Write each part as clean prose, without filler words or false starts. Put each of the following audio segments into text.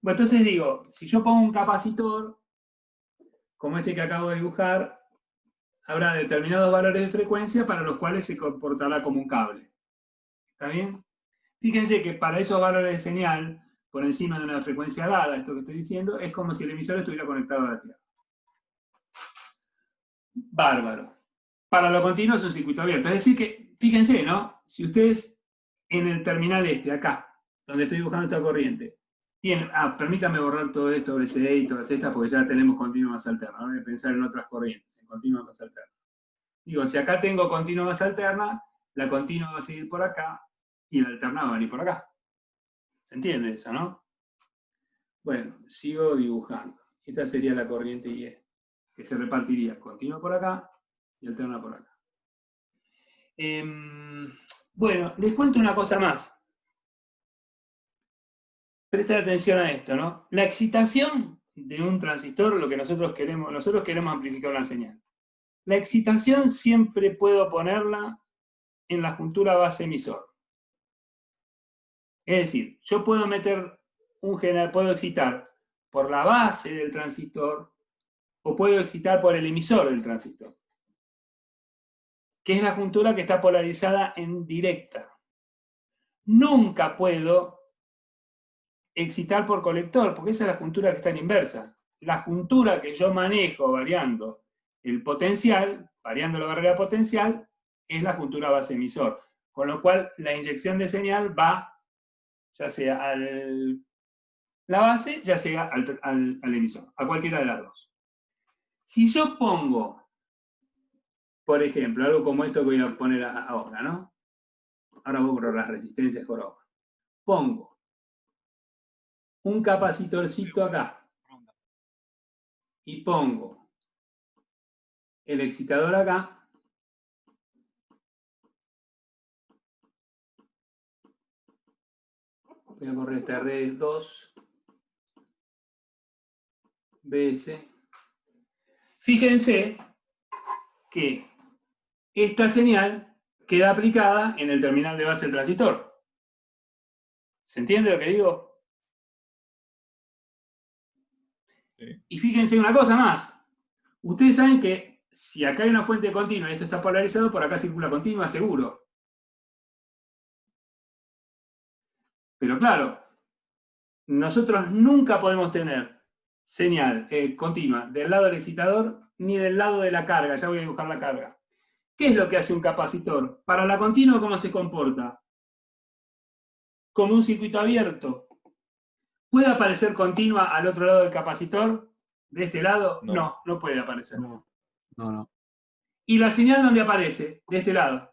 Bueno, entonces digo, si yo pongo un capacitor, como este que acabo de dibujar, habrá determinados valores de frecuencia para los cuales se comportará como un cable. ¿Está bien? Fíjense que para esos valores de señal, por encima de una frecuencia dada, esto que estoy diciendo, es como si el emisor estuviera conectado a la Tierra. Bárbaro. Para lo continuo es un circuito abierto. Es decir que, fíjense, ¿no? Si ustedes en el terminal este, acá, donde estoy dibujando esta corriente, tienen, permítanme borrar todo esto, BCD y todas estas, porque ya tenemos continuo más alterna. Voy a pensar en otras corrientes, en continua más alterna. Digo, si acá tengo continua más alterna, la continua va a seguir por acá y la alterna va a venir por acá. ¿Se entiende eso, no? Bueno, sigo dibujando. Esta sería la corriente IE, que se repartiría continua por acá y alterna por acá. Bueno, les cuento una cosa más. Presten atención a esto, ¿no? La excitación de un transistor, lo que nosotros queremos amplificar una señal. La excitación siempre puedo ponerla en la juntura base-emisor. Es decir, yo puedo meter puedo excitar por la base del transistor o puedo excitar por el emisor del transistor, que es la juntura que está polarizada en directa. Nunca puedo excitar por colector, porque esa es la juntura que está en inversa. La juntura que yo manejo variando el potencial, variando la barrera potencial, es la juntura base-emisor. Con lo cual, la inyección de señal va ya sea a la base, ya sea al emisor, a cualquiera de las dos. Si yo pongo, por ejemplo, algo como esto que voy a poner ahora, ¿no? Ahora voy por las resistencias joroba. Pongo un capacitorcito acá y pongo el excitador acá. Voy a correr esta red 2 BS. Fíjense que esta señal queda aplicada en el terminal de base del transistor. ¿Se entiende lo que digo? Sí. Y fíjense una cosa más. Ustedes saben que si acá hay una fuente continua y esto está polarizado, por acá circula continua, seguro. Pero claro, nosotros nunca podemos tener señal continua del lado del excitador ni del lado de la carga. Ya voy a dibujar la carga. ¿Qué es lo que hace un capacitor? Para la continua, ¿cómo se comporta? Como un circuito abierto. ¿Puede aparecer continua al otro lado del capacitor? ¿De este lado? No, no puede aparecer. No. ¿Y la señal dónde aparece? De este lado.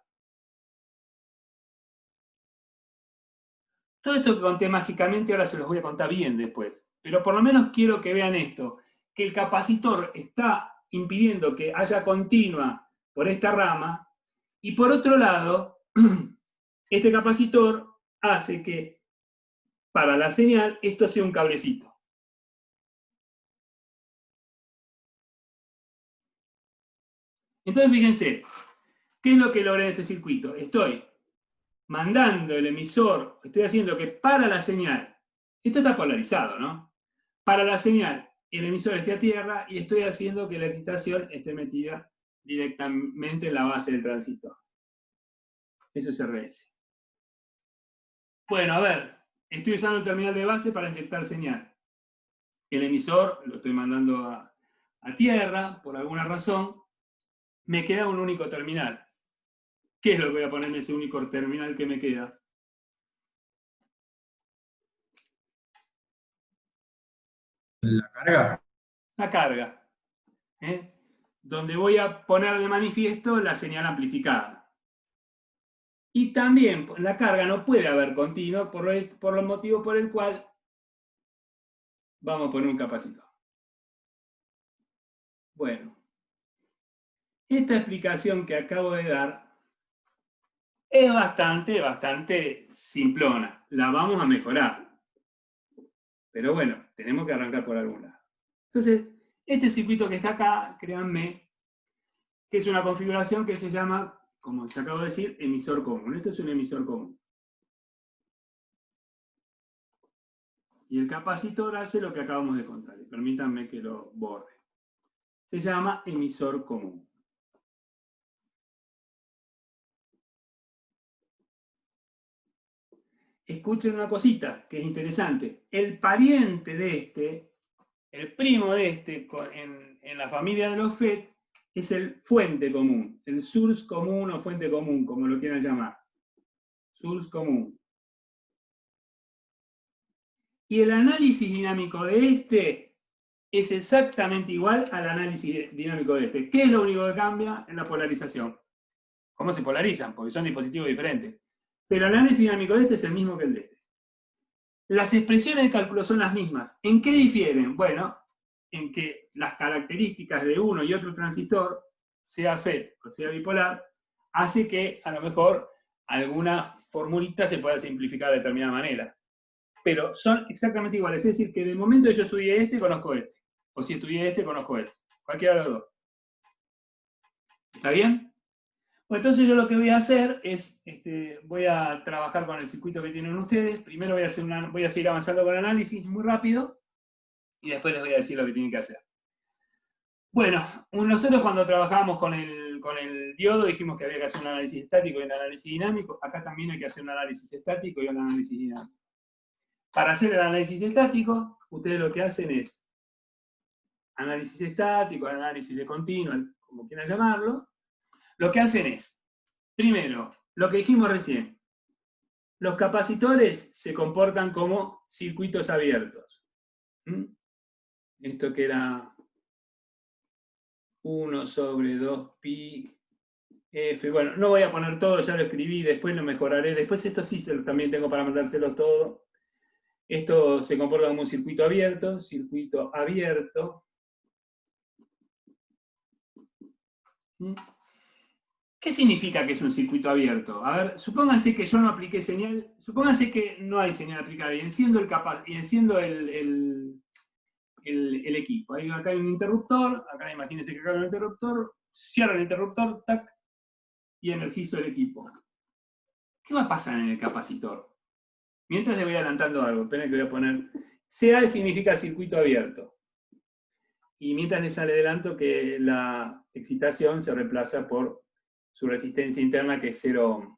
Todo esto que conté mágicamente ahora se los voy a contar bien después. Pero por lo menos quiero que vean esto, que el capacitor está impidiendo que haya continua por esta rama, y por otro lado, este capacitor hace que para la señal esto sea un cablecito. Entonces fíjense, ¿qué es lo que logré en este circuito? Estoy mandando el emisor, estoy haciendo que para la señal, esto está polarizado, ¿no? Para la señal, el emisor esté a tierra y estoy haciendo que la excitación esté metida directamente en la base del transistor. Eso es RS. Bueno, a ver, estoy usando el terminal de base para inyectar señal. El emisor lo estoy mandando a tierra, por alguna razón, me queda un único terminal. ¿Qué es lo que voy a poner en ese único terminal que me queda? La carga. La carga. Donde voy a poner de manifiesto la señal amplificada. Y también la carga no puede haber continuo por los motivos por el cual vamos a poner un capacitor. Bueno, esta explicación que acabo de dar es bastante simplona. La vamos a mejorar. Pero bueno, tenemos que arrancar por algún lado. Entonces, este circuito que está acá, créanme, que es una configuración que se llama, como les acabo de decir, emisor común. Esto es un emisor común. Y el capacitor hace lo que acabamos de contar. Y permítanme que lo borre. Se llama emisor común. Escuchen una cosita que es interesante. El pariente de este, el primo de este, en la familia de los FET, es el fuente común, el source común o fuente común, como lo quieran llamar. Source común. Y el análisis dinámico de este es exactamente igual al análisis dinámico de este. ¿Qué es lo único que cambia? En la polarización. ¿Cómo se polarizan? Porque son dispositivos diferentes. Pero el análisis dinámico de este es el mismo que el de este. Las expresiones de cálculo son las mismas. ¿En qué difieren? Bueno, en que las características de uno y otro transistor, sea FET o sea bipolar, hace que a lo mejor alguna formulita se pueda simplificar de determinada manera. Pero son exactamente iguales. Es decir, que de momento que yo estudié este, conozco este. O si estudié este, conozco este. Cualquiera de los dos. ¿Está bien? Bueno, entonces yo lo que voy a hacer es, voy a trabajar con el circuito que tienen ustedes. Primero voy a seguir avanzando con el análisis muy rápido. Y después les voy a decir lo que tienen que hacer. Bueno, nosotros cuando trabajábamos con el diodo dijimos que había que hacer un análisis estático y un análisis dinámico. Acá también hay que hacer un análisis estático y un análisis dinámico. Para hacer el análisis estático, ustedes lo que hacen es análisis estático, análisis de continuo, como quieran llamarlo. Lo que hacen es, primero, lo que dijimos recién, los capacitores se comportan como circuitos abiertos. Esto que era 1 sobre 2pi f. Bueno, no voy a poner todo, ya lo escribí, después lo mejoraré. Después esto sí también tengo para mandárselo todo. Esto se comporta como un circuito abierto, circuito abierto. ¿Qué significa que es un circuito abierto? A ver, supónganse que yo no apliqué señal, supónganse que no hay señal aplicada y enciendo el equipo. Acá hay un interruptor, acá imagínense que acá hay un interruptor, cierro el interruptor, tac, y energizo el equipo. ¿Qué va a pasar en el capacitor? Mientras le voy adelantando algo, esperen que voy a poner, CA significa circuito abierto. Y mientras le sale adelanto que la excitación se reemplaza por su resistencia interna, que es 0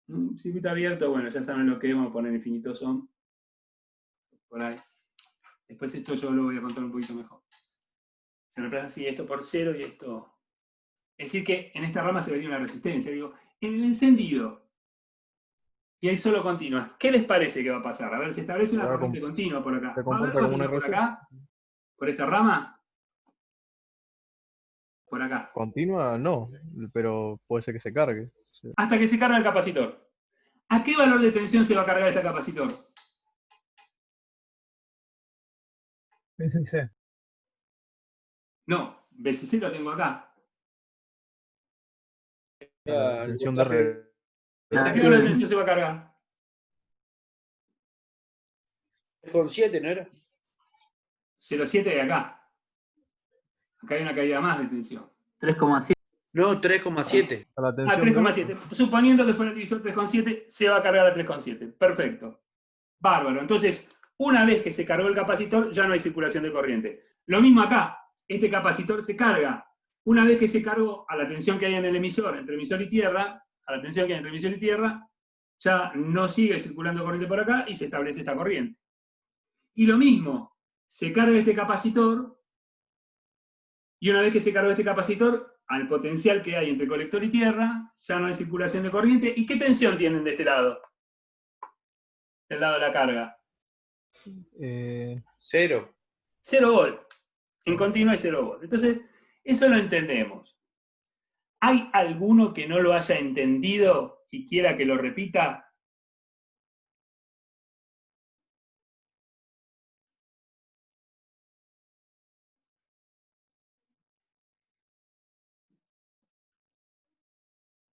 ohm. Circuito abierto, bueno, ya saben lo que es, vamos a poner infinitos ohm. Por ahí. Después esto yo lo voy a contar un poquito mejor. Se reemplaza así esto por 0 y esto. Es decir que en esta rama se vería una resistencia. Digo, en el encendido, y hay solo continuas, ¿qué les parece que va a pasar? A ver, se establece una corriente continua por acá. Se comporta como un RC. Por acá, por esta rama. Por acá. Continua, no, pero puede ser que se cargue. Sí. Hasta que se carga el capacitor. ¿A qué valor de tensión se va a cargar este capacitor? BCC. No, BCC lo tengo acá. La tensión de red. ¿A qué valor de tensión se va a cargar? 3,7, ¿no era? 0,7 de acá. Acá hay una caída más de tensión. 3,7. No, 3,7. La A tensión 3,7. Suponiendo que fuera el divisor 3,7, se va a cargar a 3,7. Perfecto. Bárbaro. Entonces, una vez que se cargó el capacitor, ya no hay circulación de corriente. Lo mismo acá. Este capacitor se carga. Una vez que se cargó a la tensión que hay en el emisor, entre emisor y tierra, a la tensión que hay entre emisor y tierra, ya no sigue circulando corriente por acá y se establece esta corriente. Y lo mismo, se carga este capacitor, y una vez que se cargó este capacitor, al potencial que hay entre colector y tierra, ya no hay circulación de corriente. ¿Y qué tensión tienen de este lado? Del lado de la carga. 0. 0 volt. En continua hay 0 volt. Entonces, eso lo entendemos. ¿Hay alguno que no lo haya entendido y quiera que lo repita?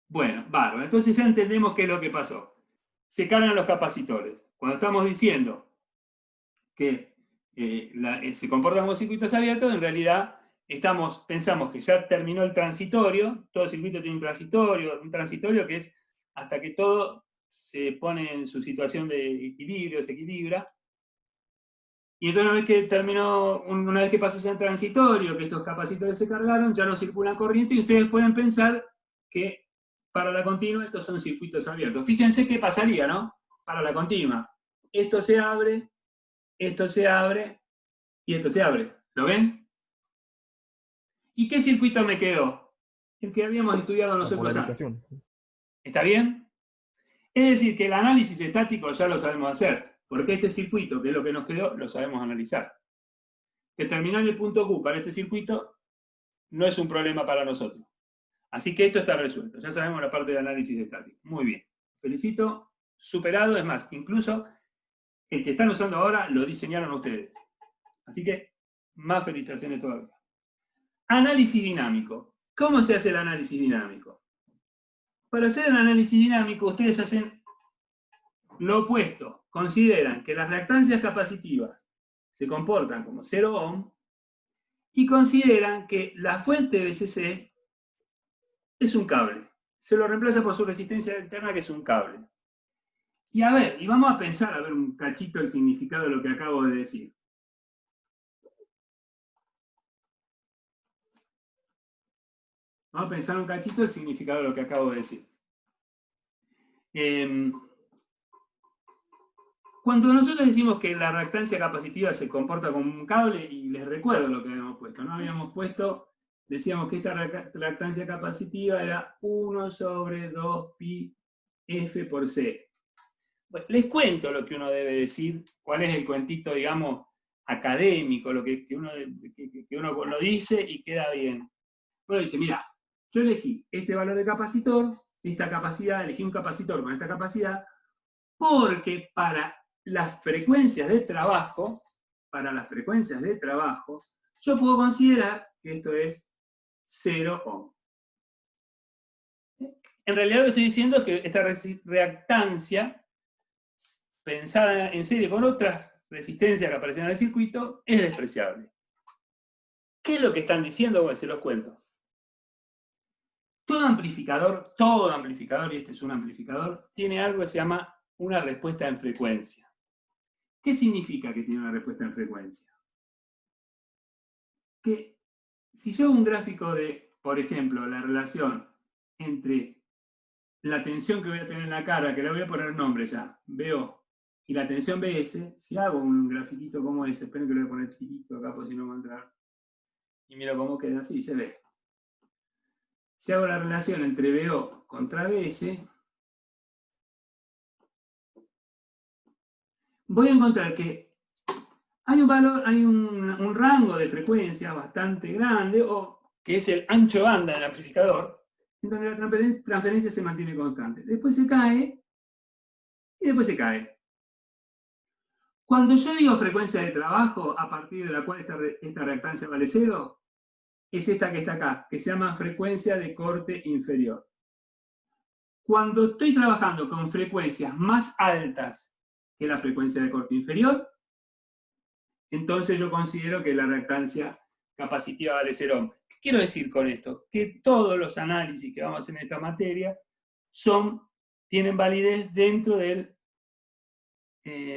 Bueno, bárbaro. Entonces ya entendemos qué es lo que pasó. Se cargan los capacitores. Cuando estamos diciendo que se comportan como circuitos abiertos, en realidad pensamos que ya terminó el transitorio, todo circuito tiene un transitorio que es hasta que todo se pone en su situación de equilibrio, se equilibra, Y entonces una vez que pasó ese transitorio, que estos capacitores se cargaron, ya no circulan corriente y ustedes pueden pensar que para la continua estos son circuitos abiertos. Fíjense qué pasaría, ¿no? Para la continua. Esto se abre y esto se abre. ¿Lo ven? ¿Y qué circuito me quedó? El que habíamos estudiado La nosotros antes. polarización. ¿Está bien? Es decir, que el análisis estático ya lo sabemos hacer, porque este circuito, que es lo que nos quedó, lo sabemos analizar. Determinar el punto Q para este circuito no es un problema para nosotros. Así que esto está resuelto. Ya sabemos la parte de análisis estático. Muy bien. Felicito. Superado. Es más, incluso el que están usando ahora lo diseñaron ustedes. Así que, más felicitaciones todavía. Análisis dinámico. ¿Cómo se hace el análisis dinámico? Para hacer el análisis dinámico, ustedes hacen lo opuesto. Consideran que las reactancias capacitivas se comportan como 0 ohm y consideran que la fuente de BCC es un cable. Se lo reemplaza por su resistencia interna, que es un cable. Y a ver, y vamos a pensar, a ver un cachito el significado de lo que acabo de decir. Vamos a pensar un cachito el significado de lo que acabo de decir. Cuando nosotros decimos que la reactancia capacitiva se comporta como un cable, y les recuerdo lo que habíamos puesto, ¿no? Habíamos puesto, decíamos que esta reactancia capacitiva era 1 sobre 2 pi f por c. Bueno, les cuento lo que uno debe decir, cuál es el cuentito, digamos, académico, lo que uno lo dice y queda bien. Uno dice, mira, yo elegí este valor de capacitor, esta capacidad, elegí un capacitor con esta capacidad, porque para las frecuencias de trabajo, yo puedo considerar que esto es 0 ohm. En realidad lo que estoy diciendo es que esta reactancia, pensada en serie con otras resistencias que aparecen en el circuito, es despreciable. ¿Qué es lo que están diciendo? Bueno, se los cuento. Todo amplificador, y este es un amplificador, tiene algo que se llama una respuesta en frecuencia. ¿Qué significa que tiene una respuesta en frecuencia? Que si yo hago un gráfico de, por ejemplo, la relación entre la tensión que voy a tener en la cara, que le voy a poner nombre ya, BO, y la tensión BS, si hago un grafiquito como ese, esperen que lo voy a poner chiquitito acá, por si no va a entrar, y miro cómo queda así, se ve. Si hago la relación entre BO contra BS, voy a encontrar que hay un valor, hay un rango de frecuencia bastante grande, o que es el ancho de banda del amplificador, en donde la transferencia se mantiene constante. Después se cae, y después se cae. Cuando yo digo frecuencia de trabajo, a partir de la cual esta reactancia vale 0, es esta que está acá, que se llama frecuencia de corte inferior. Cuando estoy trabajando con frecuencias más altas que la frecuencia de corte inferior, entonces yo considero que la reactancia capacitiva vale 0 ohm. ¿Qué quiero decir con esto? Que todos los análisis que vamos a hacer en esta materia tienen validez dentro del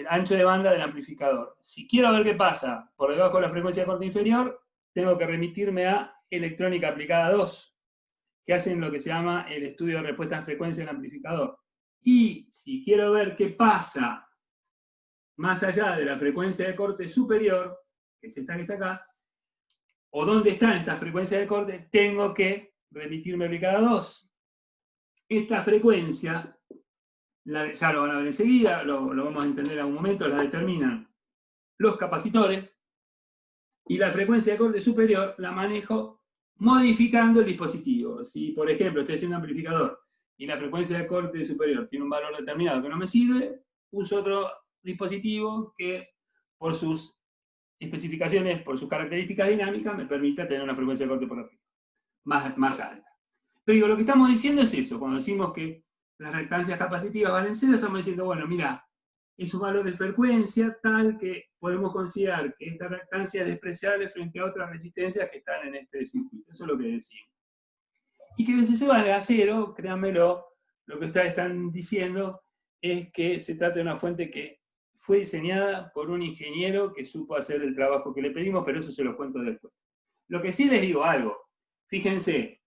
ancho de banda del amplificador. Si quiero ver qué pasa por debajo de la frecuencia de corte inferior, tengo que remitirme a Electrónica Aplicada 2, que hacen lo que se llama el estudio de respuesta en frecuencia del amplificador. Y si quiero ver qué pasa más allá de la frecuencia de corte superior, que es esta que está acá, o dónde están estas frecuencias de corte, tengo que remitirme a Aplicada 2. Esta frecuencia, ya lo van a ver enseguida, lo vamos a entender en un momento, la determinan los capacitores, y la frecuencia de corte superior la manejo modificando el dispositivo. Si, por ejemplo, estoy haciendo un amplificador y la frecuencia de corte superior tiene un valor determinado que no me sirve, uso otro dispositivo que, por sus especificaciones, por sus características dinámicas, me permita tener una frecuencia de corte por arriba, más alta. Pero digo, lo que estamos diciendo es eso. Cuando decimos que las reactancias capacitivas valen 0, estamos diciendo, bueno, mira, es un valor de frecuencia tal que podemos considerar que esta reactancia es despreciable frente a otras resistencias que están en este circuito. Eso es lo que decimos. Y que BCC valga 0, créanmelo, lo que ustedes están diciendo es que se trata de una fuente que fue diseñada por un ingeniero que supo hacer el trabajo que le pedimos, pero eso se lo cuento después. Lo que sí les digo algo, fíjense,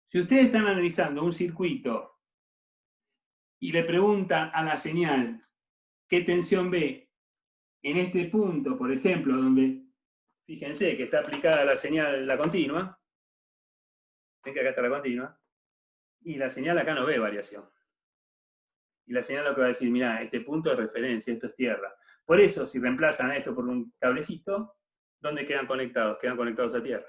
si ustedes están analizando un circuito y le preguntan a la señal qué tensión ve en este punto, por ejemplo, donde, fíjense que está aplicada la señal, la continua, ven que acá está la continua, y la señal acá no ve variación. Y la señal lo que va a decir, mirá, este punto es referencia, esto es tierra. Por eso, si reemplazan esto por un cablecito, ¿dónde quedan conectados? Quedan conectados a tierra.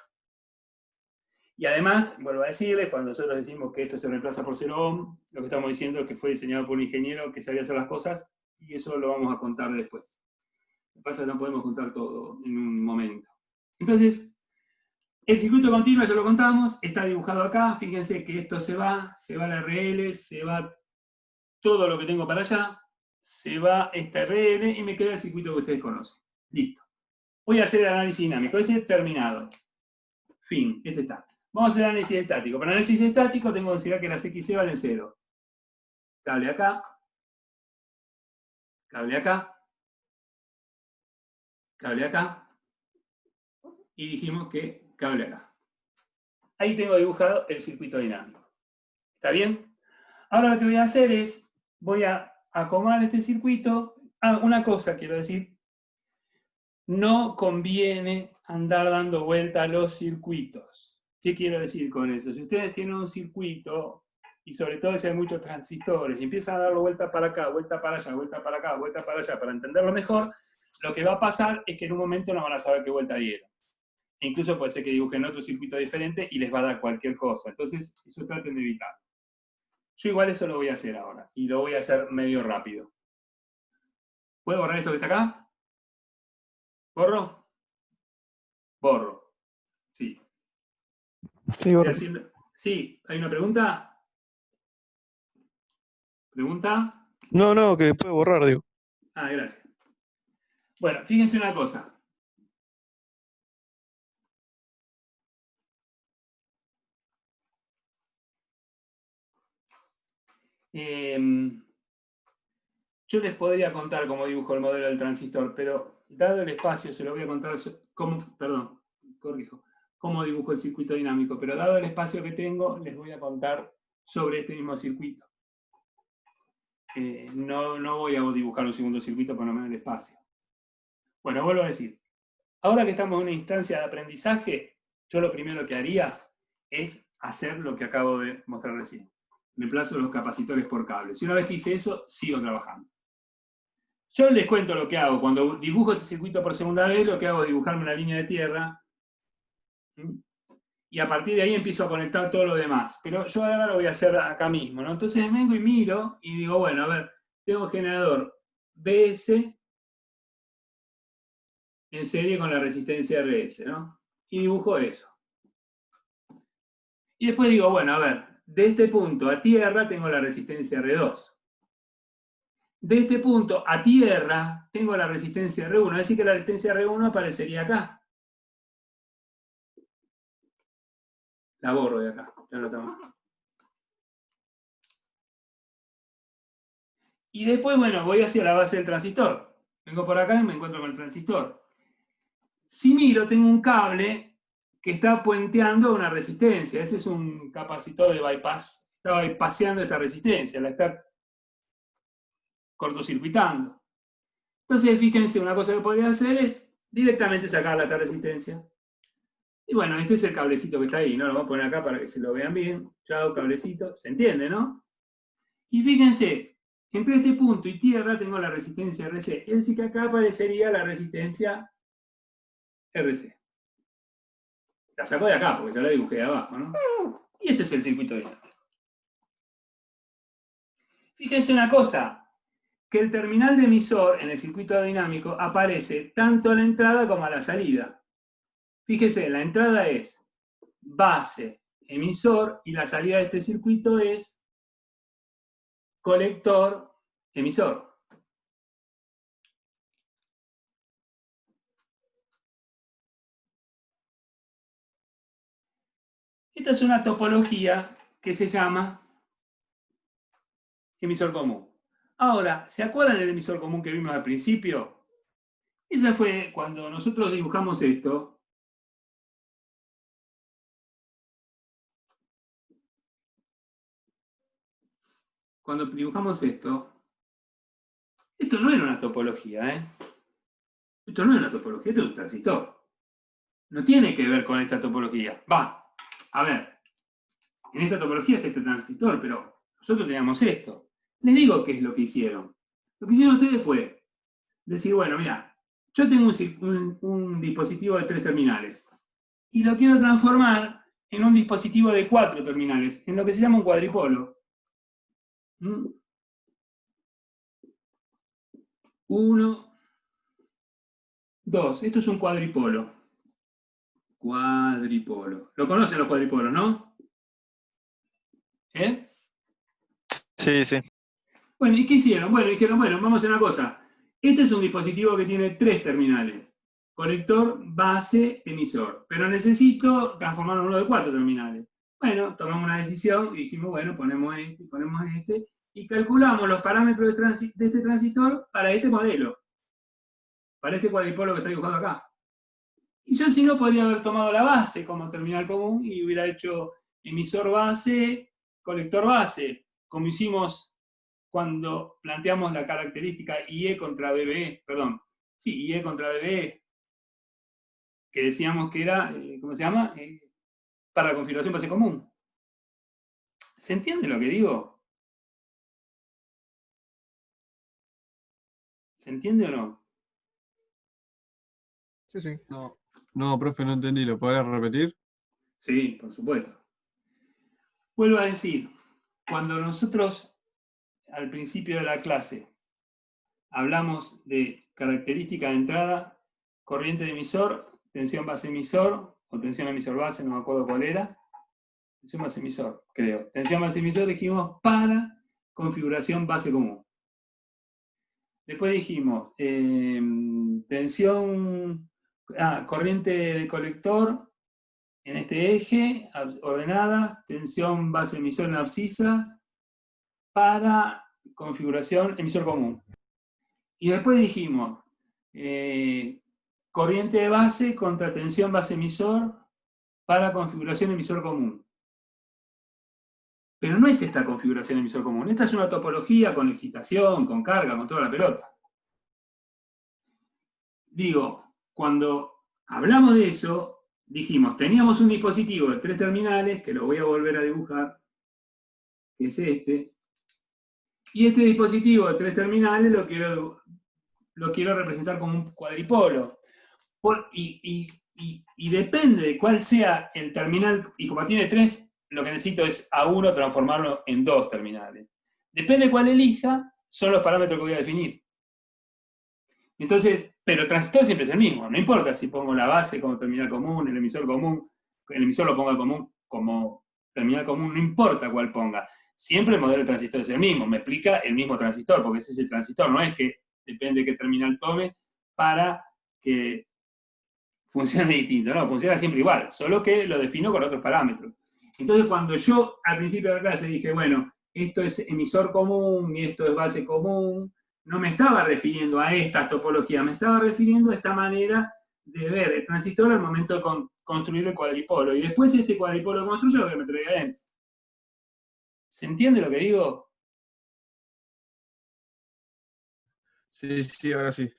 Y además, vuelvo a decirles, cuando nosotros decimos que esto se reemplaza por 0 ohm, lo que estamos diciendo es que fue diseñado por un ingeniero que sabía hacer las cosas, y eso lo vamos a contar después. Lo que pasa es que no podemos contar todo en un momento. Entonces, el circuito continuo, ya lo contamos, está dibujado acá. Fíjense que esto se va la RL, se va todo lo que tengo para allá, se va esta RL y me queda el circuito que ustedes conocen. Listo. Voy a hacer el análisis dinámico. Este es terminado. Fin. Este está. Vamos a hacer el análisis estático. Para el análisis estático tengo que considerar que las XC valen 0. Cable acá. Cable acá. Cable acá. Y dijimos que cable acá. Ahí tengo dibujado el circuito dinámico. ¿Está bien? Ahora lo que voy a hacer es, voy a acomodar este circuito. Ah, una cosa quiero decir. No conviene andar dando vuelta a los circuitos. ¿Qué quiero decir con eso? Si ustedes tienen un circuito, y sobre todo si hay muchos transistores, y empiezan a darlo vuelta para acá, vuelta para allá, vuelta para acá, vuelta para allá, para entenderlo mejor, lo que va a pasar es que en un momento no van a saber qué vuelta dieron. E incluso puede ser que dibujen otro circuito diferente y les va a dar cualquier cosa. Entonces, eso traten de evitar. Yo igual eso lo voy a hacer ahora, y lo voy a hacer medio rápido. ¿Puedo borrar esto que está acá? ¿Borro? Borro. Sí. Sí, borra. Sí, ¿hay una pregunta? ¿Pregunta? No, que puede borrar, digo. Ah, gracias. Bueno, fíjense una cosa. Yo les podría contar cómo dibujo el modelo del transistor, pero dado el espacio, se lo voy a contar cómo dibujo el circuito dinámico, pero dado el espacio que tengo, les voy a contar sobre este mismo circuito. No voy a dibujar un segundo circuito para no me da el espacio. Bueno, vuelvo a decir. Ahora que estamos en una instancia de aprendizaje, yo lo primero que haría es hacer lo que acabo de mostrar recién. Reemplazo los capacitores por cables. Y una vez que hice eso, sigo trabajando. Yo les cuento lo que hago. Cuando dibujo este circuito por segunda vez, lo que hago es dibujarme una línea de tierra. Y a partir de ahí empiezo a conectar todo lo demás. Pero yo ahora lo voy a hacer acá mismo, ¿no? Entonces vengo y miro y digo, bueno, a ver, tengo un generador BS en serie con la resistencia RS, ¿no? Y dibujo eso. Y después digo, bueno, a ver, de este punto a tierra tengo la resistencia R2. De este punto a tierra tengo la resistencia R1. Es decir, que la resistencia R1 aparecería acá. La borro de acá. Ya no estamos. Y después, bueno, voy hacia la base del transistor. Vengo por acá y me encuentro con el transistor. Si miro, tengo un cable que está puenteando una resistencia. Ese es un capacitor de bypass. Está bypasseando esta resistencia, la está cortocircuitando. Entonces, fíjense, una cosa que podría hacer es directamente sacarla esta resistencia. Y bueno, este es el cablecito que está ahí, ¿no? Lo vamos a poner acá para que se lo vean bien. Chao, cablecito. ¿Se entiende, no? Y fíjense, entre este punto y tierra tengo la resistencia RC. Es decir, que acá aparecería la resistencia RC. La saco de acá, porque ya la dibujé de abajo, ¿no? Y este es el circuito dinámico. Fíjense una cosa, que el terminal de emisor en el circuito dinámico aparece tanto a la entrada como a la salida. Fíjense, la entrada es base, emisor, y la salida de este circuito es colector, emisor. Esta es una topología que se llama emisor común. Ahora, ¿se acuerdan del emisor común que vimos al principio? Esa fue cuando nosotros dibujamos esto. Cuando dibujamos esto no era una topología, ¿eh? Esto no es una topología, esto es un transistor. No tiene que ver con esta topología. Va, a ver, en esta topología está este transistor, pero nosotros teníamos esto. Les digo qué es lo que hicieron. Lo que hicieron ustedes fue decir, bueno, mira, yo tengo un dispositivo de 3 terminales y lo quiero transformar en un dispositivo de 4 terminales, en lo que se llama un cuadripolo. 1, 2. Esto es un cuadripolo. Cuadripolo. ¿Lo conocen los cuadripolos, no? ¿Eh? Sí, sí. Bueno, ¿y qué hicieron? Bueno, dijeron, bueno, vamos a hacer una cosa. Este es un dispositivo que tiene 3 terminales. Conector, base, emisor. Pero necesito transformarlo en uno de 4 terminales. Bueno, tomamos una decisión y dijimos, bueno, ponemos este, y calculamos los parámetros de este transistor para este modelo. Para este cuadripolo que está dibujado acá. Y yo si no podría haber tomado la base como terminal común y hubiera hecho emisor base, colector base, como hicimos cuando planteamos la característica IE contra BBE, perdón, sí, IE contra BBE, que decíamos que era, ¿cómo se llama? Para la configuración base común. ¿Se entiende lo que digo? ¿Se entiende o no? Sí, sí. No, profe, no entendí. ¿Lo podés repetir? Sí, por supuesto. Vuelvo a decir, cuando nosotros al principio de la clase hablamos de característica de entrada, corriente de emisor, tensión base emisor, o tensión emisor base, no me acuerdo cuál era, tensión base emisor, creo. Tensión base emisor dijimos para configuración base común. Después dijimos corriente de colector en este eje, ordenadas, tensión base emisor en abscisas, para configuración emisor común. Y después dijimos corriente de base contra tensión base emisor para configuración emisor común. Pero no es esta configuración emisor común. Esta es una topología con excitación, con carga, con toda la pelota. Digo, cuando hablamos de eso, dijimos, teníamos un dispositivo de 3 terminales, que lo voy a volver a dibujar, que es este. Y este dispositivo de 3 terminales lo quiero representar como un cuadripolo. Y depende de cuál sea el terminal, y como tiene 3, lo que necesito es a uno transformarlo en 2 terminales. Depende de cuál elija, son los parámetros que voy a definir. Entonces, pero el transistor siempre es el mismo, no importa si pongo la base como terminal común, el emisor lo ponga común como terminal común, no importa cuál ponga. Siempre el modelo de transistor es el mismo, me explica el mismo transistor, porque ese es el transistor, no es que depende de qué terminal tome para que funcione distinto, no, funciona siempre igual, solo que lo defino con otros parámetros. Entonces, cuando yo al principio de la clase dije, bueno, esto es emisor común y esto es base común, no me estaba refiriendo a esta topología, me estaba refiriendo a esta manera de ver el transistor al momento de construir el cuadripolo. Y después este cuadripolo que construyo lo que me traiga adentro. ¿Se entiende lo que digo? Sí, ahora sí.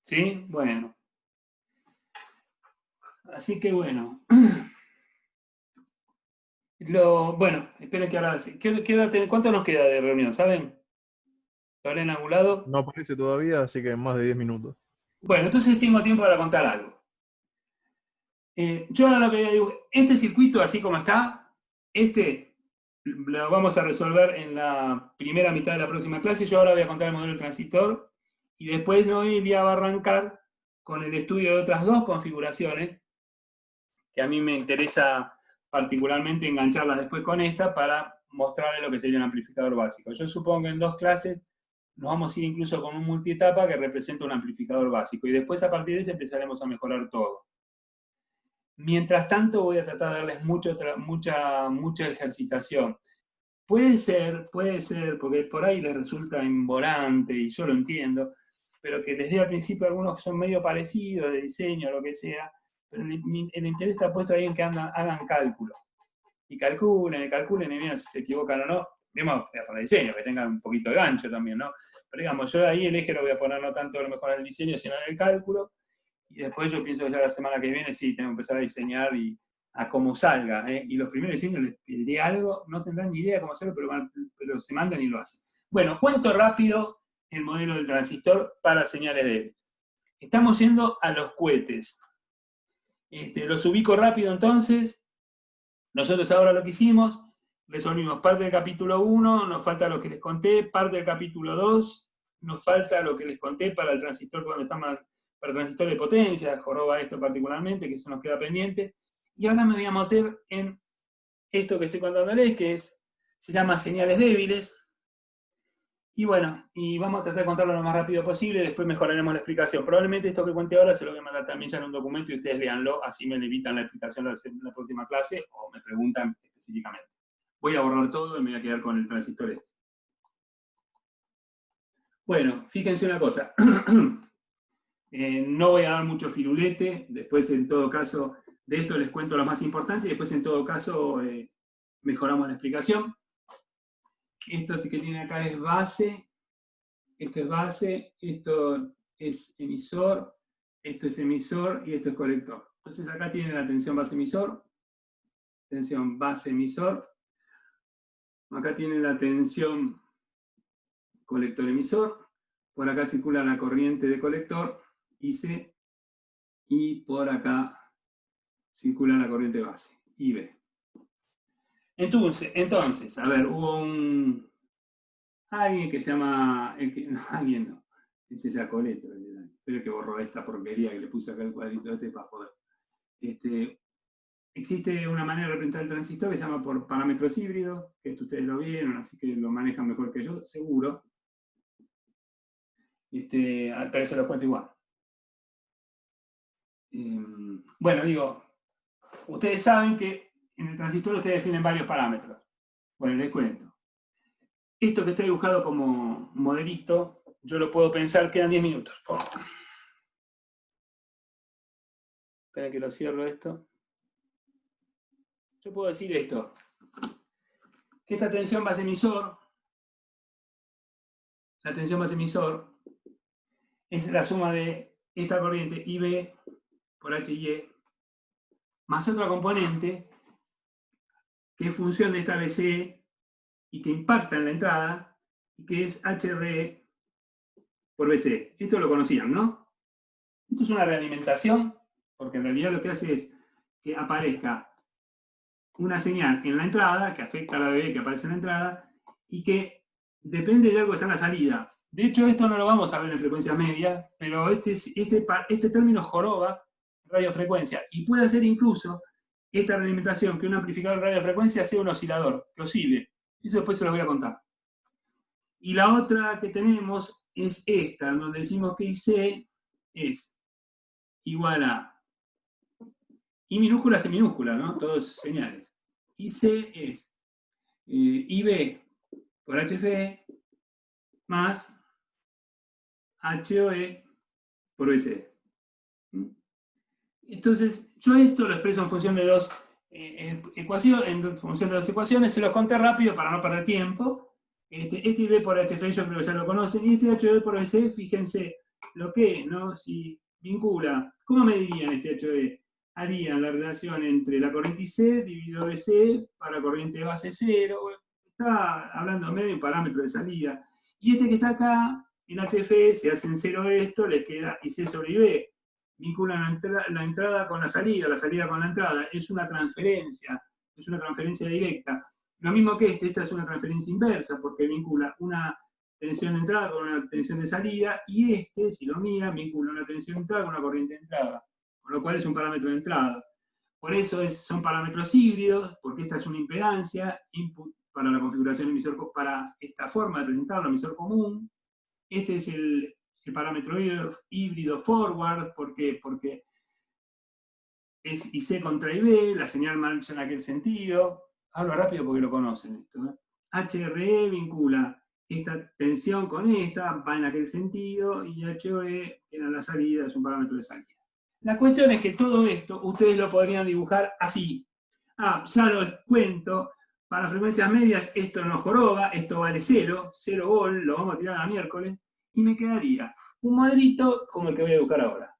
¿Sí? Bueno. Así que bueno. Bueno, esperen que ahora... ¿Cuánto nos queda de reunión? ¿Saben? ¿Lo habrán angulado? No aparece todavía, así que más de 10 minutos. Bueno, entonces tengo tiempo para contar algo. Yo ahora lo que digo, este circuito así como está, lo vamos a resolver en la primera mitad de la próxima clase. Yo ahora voy a contar el modelo del transistor y después Noelia va a arrancar con el estudio de otras 2 configuraciones que a mí me interesa particularmente engancharlas después con esta para mostrarles lo que sería un amplificador básico. Yo supongo que en 2 clases nos vamos a ir incluso con un multietapa que representa un amplificador básico y después a partir de eso empezaremos a mejorar todo. Mientras tanto voy a tratar de darles mucha ejercitación. puede ser, porque por ahí les resulta embolante, y yo lo entiendo, pero que les dé al principio algunos que son medio parecidos, de diseño, lo que sea, pero el interés está puesto ahí en que hagan cálculo. Y calculen, y miren si se equivocan o no. Digamos, para el diseño, que tengan un poquito de gancho también, ¿no? Pero digamos, yo ahí el eje lo voy a poner no tanto a lo mejor en el diseño, sino en el cálculo. Y después yo pienso que ya la semana que viene sí, tengo que empezar a diseñar y a cómo salga. Y los primeros diseños les pediré algo, no tendrán ni idea cómo hacerlo, pero se mandan y lo hacen. Bueno, cuento rápido el modelo del transistor para señales débiles. Estamos yendo a los cohetes. Los ubico rápido entonces. Nosotros ahora lo que hicimos, resolvimos parte del capítulo 1, nos falta lo que les conté, parte del capítulo 2, nos falta lo que les conté para el transistor cuando estamos para el transistor de potencia, joroba esto particularmente, que eso nos queda pendiente. Y ahora me voy a meter en esto que estoy contándoles, que se llama señales débiles. Y bueno, y vamos a tratar de contarlo lo más rápido posible, después mejoraremos la explicación. Probablemente esto que cuente ahora se lo voy a mandar también ya en un documento y ustedes léanlo, así me evitan la explicación en la próxima clase o me preguntan específicamente. Voy a borrar todo y me voy a quedar con el transistor este. Bueno, fíjense una cosa. No voy a dar mucho firulete, después en todo caso de esto les cuento lo más importante y después en todo caso mejoramos la explicación. Esto que tiene acá es base, esto es base, esto es emisor, esto es emisor y esto es colector. Entonces acá tienen la tensión base-emisor, tensión base-emisor. Acá tienen la tensión colector-emisor. Por acá circula la corriente de colector, IC, y por acá circula la corriente base, IB. Entonces, a ver, hubo alguien que se llama, alguien no, ese es Yacoleto, espero que borró esta porquería que le puse acá el cuadrito este para joder. Existe una manera de representar el transistor que se llama por parámetros híbridos, que esto ustedes lo vieron, así que lo manejan mejor que yo, seguro. Pero eso lo cuento igual. Bueno, digo, ustedes saben que en el transistor ustedes definen varios parámetros. Bueno, les cuento. Esto que está dibujado como modelito, yo lo puedo pensar, quedan 10 minutos. Esperen que lo cierro esto. Yo puedo decir esto, que esta tensión base-emisor, la tensión base-emisor, es la suma de esta corriente IB por HIE, más otra componente, que es función de esta BC y que impacta en la entrada, y que es HRE por BC. Esto lo conocían, ¿no? Esto es una realimentación, porque en realidad lo que hace es que aparezca una señal en la entrada, que afecta a la BB que aparece en la entrada, y que depende de algo que está en la salida. De hecho, esto no lo vamos a ver en frecuencias medias, pero este término joroba radiofrecuencia, y puede hacer incluso esta realimentación que un amplificador de radiofrecuencia sea un oscilador, que oscile. Eso después se los voy a contar. Y la otra que tenemos es esta, en donde decimos que IC es igual a I minúscula, C minúscula, ¿no? Todos señales. IC es IB por HFE más HOE por BC. Entonces, yo esto lo expreso en función de dos ecuaciones, en función de dos ecuaciones, se los conté rápido para no perder tiempo. Este IB por HFE yo creo que ya lo conocen, y este HOE por BC, fíjense lo que es, ¿no? Si vincula, ¿cómo medirían este HOE? Harían la relación entre la corriente IC dividido BC para corriente de base 0, está hablando de un parámetro de salida. Y este que está acá, en HFE, se hacen 0 esto, les queda IC sobre IB. Vinculan la entrada con la salida con la entrada. Es una transferencia directa. Lo mismo que esta es una transferencia inversa, porque vincula una tensión de entrada con una tensión de salida, y si lo miran, vincula una tensión de entrada con una corriente de entrada, con lo cual es un parámetro de entrada. Por eso son parámetros híbridos, porque esta es una impedancia, input para la configuración emisor, para esta forma de presentarlo, emisor común. Este es el parámetro híbrido forward, ¿por qué? Porque es IC contra IB, la señal marcha en aquel sentido. Hablo rápido porque lo conocen esto, ¿no? HRE vincula esta tensión con esta, va en aquel sentido, y HOE era la salida, es un parámetro de salida. La cuestión es que todo esto ustedes lo podrían dibujar así. Ya lo cuento, para frecuencias medias esto no joroba, esto vale 0 vol, lo vamos a tirar a miércoles, y me quedaría un modelito como el que voy a dibujar ahora.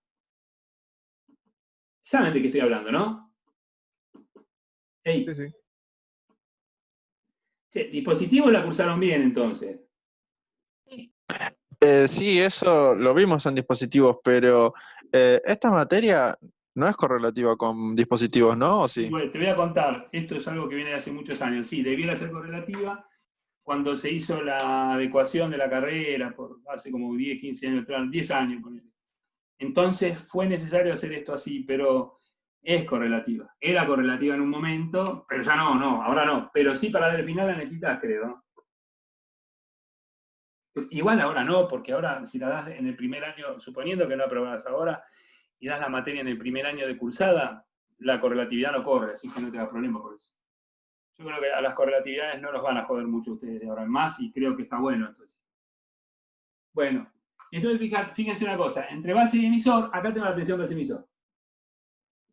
¿Saben de qué estoy hablando, no? Hey. Sí, sí. Che, dispositivos la cursaron bien entonces. Sí, eso lo vimos en dispositivos, pero esta materia no es correlativa con dispositivos, ¿no? ¿O sí? Bueno, te voy a contar, esto es algo que viene de hace muchos años. Sí, debiera ser correlativa. Cuando se hizo la adecuación de la carrera, por hace como 10, 15 años atrás, 10 años, ponele. Entonces fue necesario hacer esto así, pero es correlativa. Era correlativa en un momento, pero ya no, ahora no. Pero sí para dar el final la necesitas, creo. Igual ahora no, porque ahora si la das en el primer año, suponiendo que no aprobás ahora, y das la materia en el primer año de cursada, la correlatividad no corre, así que no te da problema por eso. Yo creo que a las correlatividades no los van a joder mucho ustedes de ahora en más, y creo que está bueno entonces. Bueno, entonces fíjense una cosa, entre base y emisor, acá tengo la tensión base-emisor.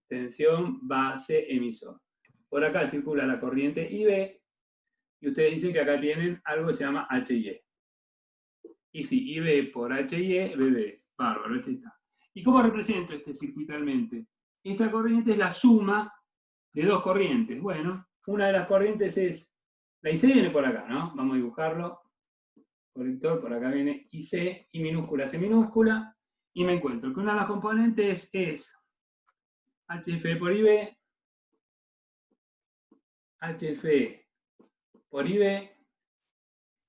Tensión base-emisor. Por acá circula la corriente IB, y ustedes dicen que acá tienen algo que se llama HIE. Y sí, IB por HIE, BB. Bárbaro, este está. ¿Y cómo represento este circuitalmente? Esta corriente es la suma de dos corrientes. Bueno, una de las corrientes es, la IC viene por acá, ¿no? Vamos a dibujarlo. Colector, por acá viene IC, I minúscula, C minúscula, y me encuentro que una de las componentes es HF por IB, HF por IB,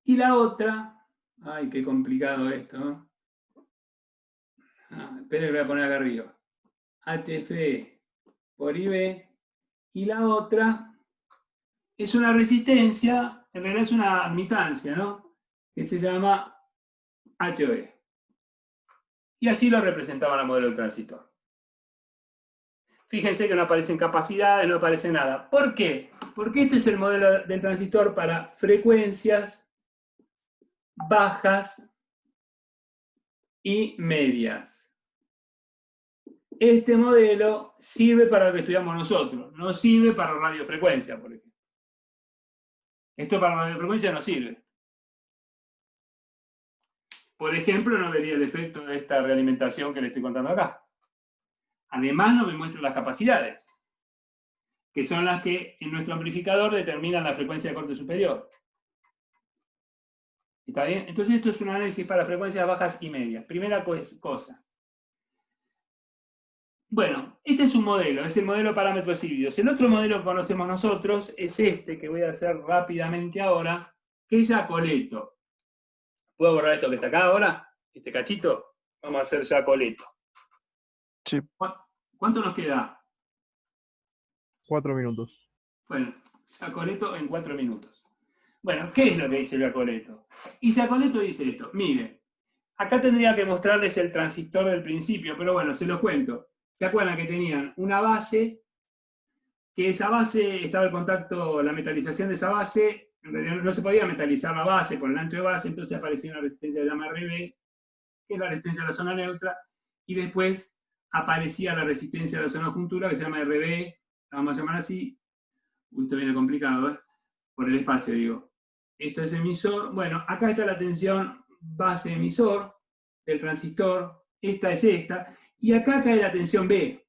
y la otra, ay, qué complicado esto, ¿no? Esperen que voy a poner acá arriba. HF por IB, y la otra es una resistencia, en realidad es una admitancia, ¿no? Que se llama HOE. Y así lo representaban el modelo del transistor. Fíjense que no aparecen capacidades, no aparece nada. ¿Por qué? Porque este es el modelo del transistor para frecuencias bajas y medias. Este modelo sirve para lo que estudiamos nosotros, no sirve para radiofrecuencia, por ejemplo. Esto para radiofrecuencia no sirve. Por ejemplo, no vería el efecto de esta realimentación que le estoy contando acá. Además, no me muestra las capacidades, que son las que en nuestro amplificador determinan la frecuencia de corte superior. ¿Está bien? Entonces esto es un análisis para frecuencias bajas y medias. Primera cosa. Bueno, este es un modelo, es el modelo parámetros híbridos. El otro modelo que conocemos nosotros es este, que voy a hacer rápidamente ahora, que es Giacoletto. ¿Puedo borrar esto que está acá ahora? Este cachito. Vamos a hacer Giacoletto. Sí. ¿Cuánto nos queda? 4 minutos. Bueno, Giacoletto en 4 minutos. Bueno, ¿qué es lo que dice Giacoletto? Y Giacoletto dice esto. Mire, acá tendría que mostrarles el transistor del principio, pero bueno, se los cuento. ¿Se acuerdan que tenían una base? Que esa base estaba el contacto, la metalización de esa base, en realidad no se podía metalizar la base por el ancho de base, entonces aparecía una resistencia que se llama RB, que es la resistencia de la zona neutra, y después aparecía la resistencia de la zona juntura, que se llama RB, la vamos a llamar así. Uy, esto viene complicado, ¿eh? Por el espacio, digo. Esto es emisor. Bueno, acá está la tensión base-emisor del transistor. Esta es esta. Y acá cae la tensión B.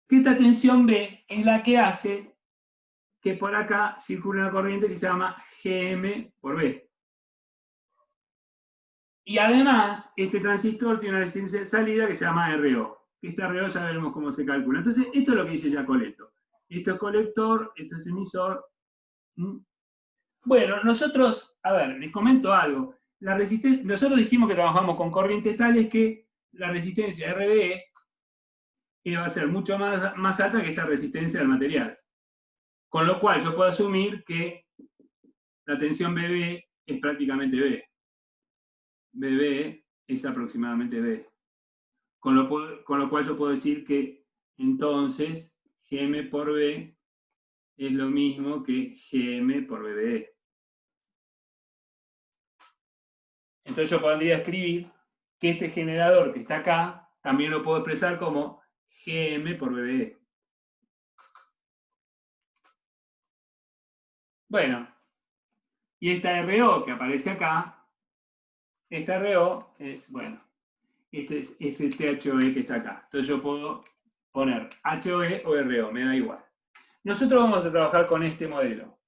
Que esta tensión B es la que hace que por acá circule una corriente que se llama GM por B. Y además, este transistor tiene una resistencia de salida que se llama RO. Esta RO ya veremos cómo se calcula. Entonces, esto es lo que dice Giacoletto. Esto es colector, esto es emisor. Bueno, nosotros, a ver, les comento algo. Nosotros dijimos que trabajamos con corrientes tales que la resistencia RBE va a ser mucho más alta que esta resistencia del material. Con lo cual yo puedo asumir que la tensión BB es prácticamente B. BB es aproximadamente B. Con lo cual yo puedo decir que entonces GM por B es lo mismo que GM por BBE. Entonces yo podría escribir que este generador que está acá, también lo puedo expresar como GM por BBE. Bueno, y esta RO que aparece acá, esta RO es, bueno, este es el THOE que está acá. Entonces yo puedo poner HOE o RO, me da igual. Nosotros vamos a trabajar con este modelo.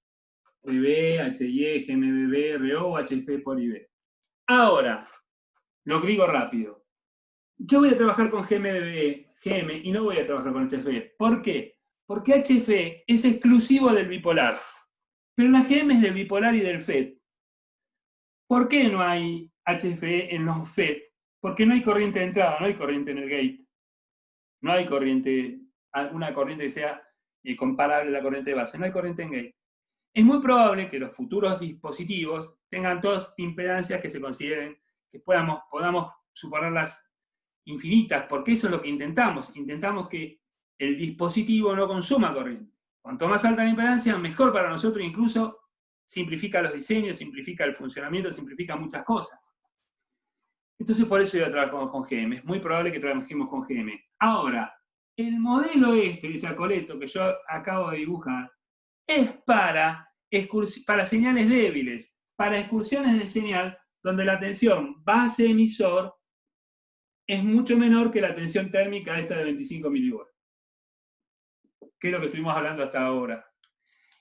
IB, HIE, GMBB, RO o HF por IB. Ahora, lo digo rápido. Yo voy a trabajar con GMBB, GM, y no voy a trabajar con HF. ¿Por qué? Porque HF es exclusivo del bipolar. Pero la GM es del bipolar y del FET. ¿Por qué no hay HFE en los FET? Porque no hay corriente de entrada, no hay corriente en el gate. No hay corriente, una corriente que sea comparable a la corriente de base. No hay corriente en gate. Es muy probable que los futuros dispositivos tengan todas impedancias que se consideren, que podamos suponerlas infinitas, porque eso es lo que intentamos. Intentamos que el dispositivo no consuma corriente. Cuanto más alta la impedancia, mejor para nosotros, incluso simplifica los diseños, simplifica el funcionamiento, simplifica muchas cosas. Entonces por eso yo trabajo con GM. Es muy probable que trabajemos con GM. Ahora, el modelo este de Giacoletto que yo acabo de dibujar es para señales débiles, para excursiones de señal donde la tensión base-emisor es mucho menor que la tensión térmica esta de 25 milivolts, que es lo que estuvimos hablando hasta ahora.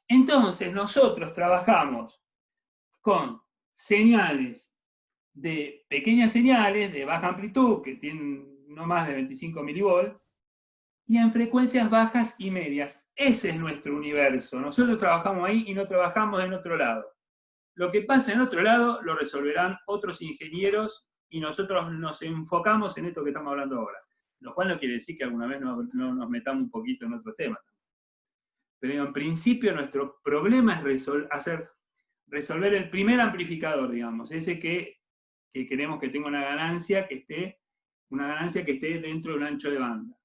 Entonces, nosotros trabajamos con señales pequeñas señales de baja amplitud, que tienen no más de 25 milivolts, y en frecuencias bajas y medias. Ese es nuestro universo. Nosotros trabajamos ahí y no trabajamos en otro lado. Lo que pasa en otro lado lo resolverán otros ingenieros y nosotros nos enfocamos en esto que estamos hablando ahora. Lo cual no quiere decir que alguna vez no nos metamos un poquito en otros temas. Pero en principio nuestro problema es resolver el primer amplificador, digamos, ese que queremos que tenga una ganancia que esté dentro de un ancho de banda.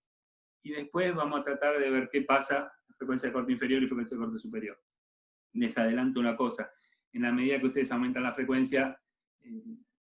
Y después vamos a tratar de ver qué pasa en frecuencia de corte inferior y frecuencia de corte superior. Les adelanto una cosa, en la medida que ustedes aumentan la frecuencia,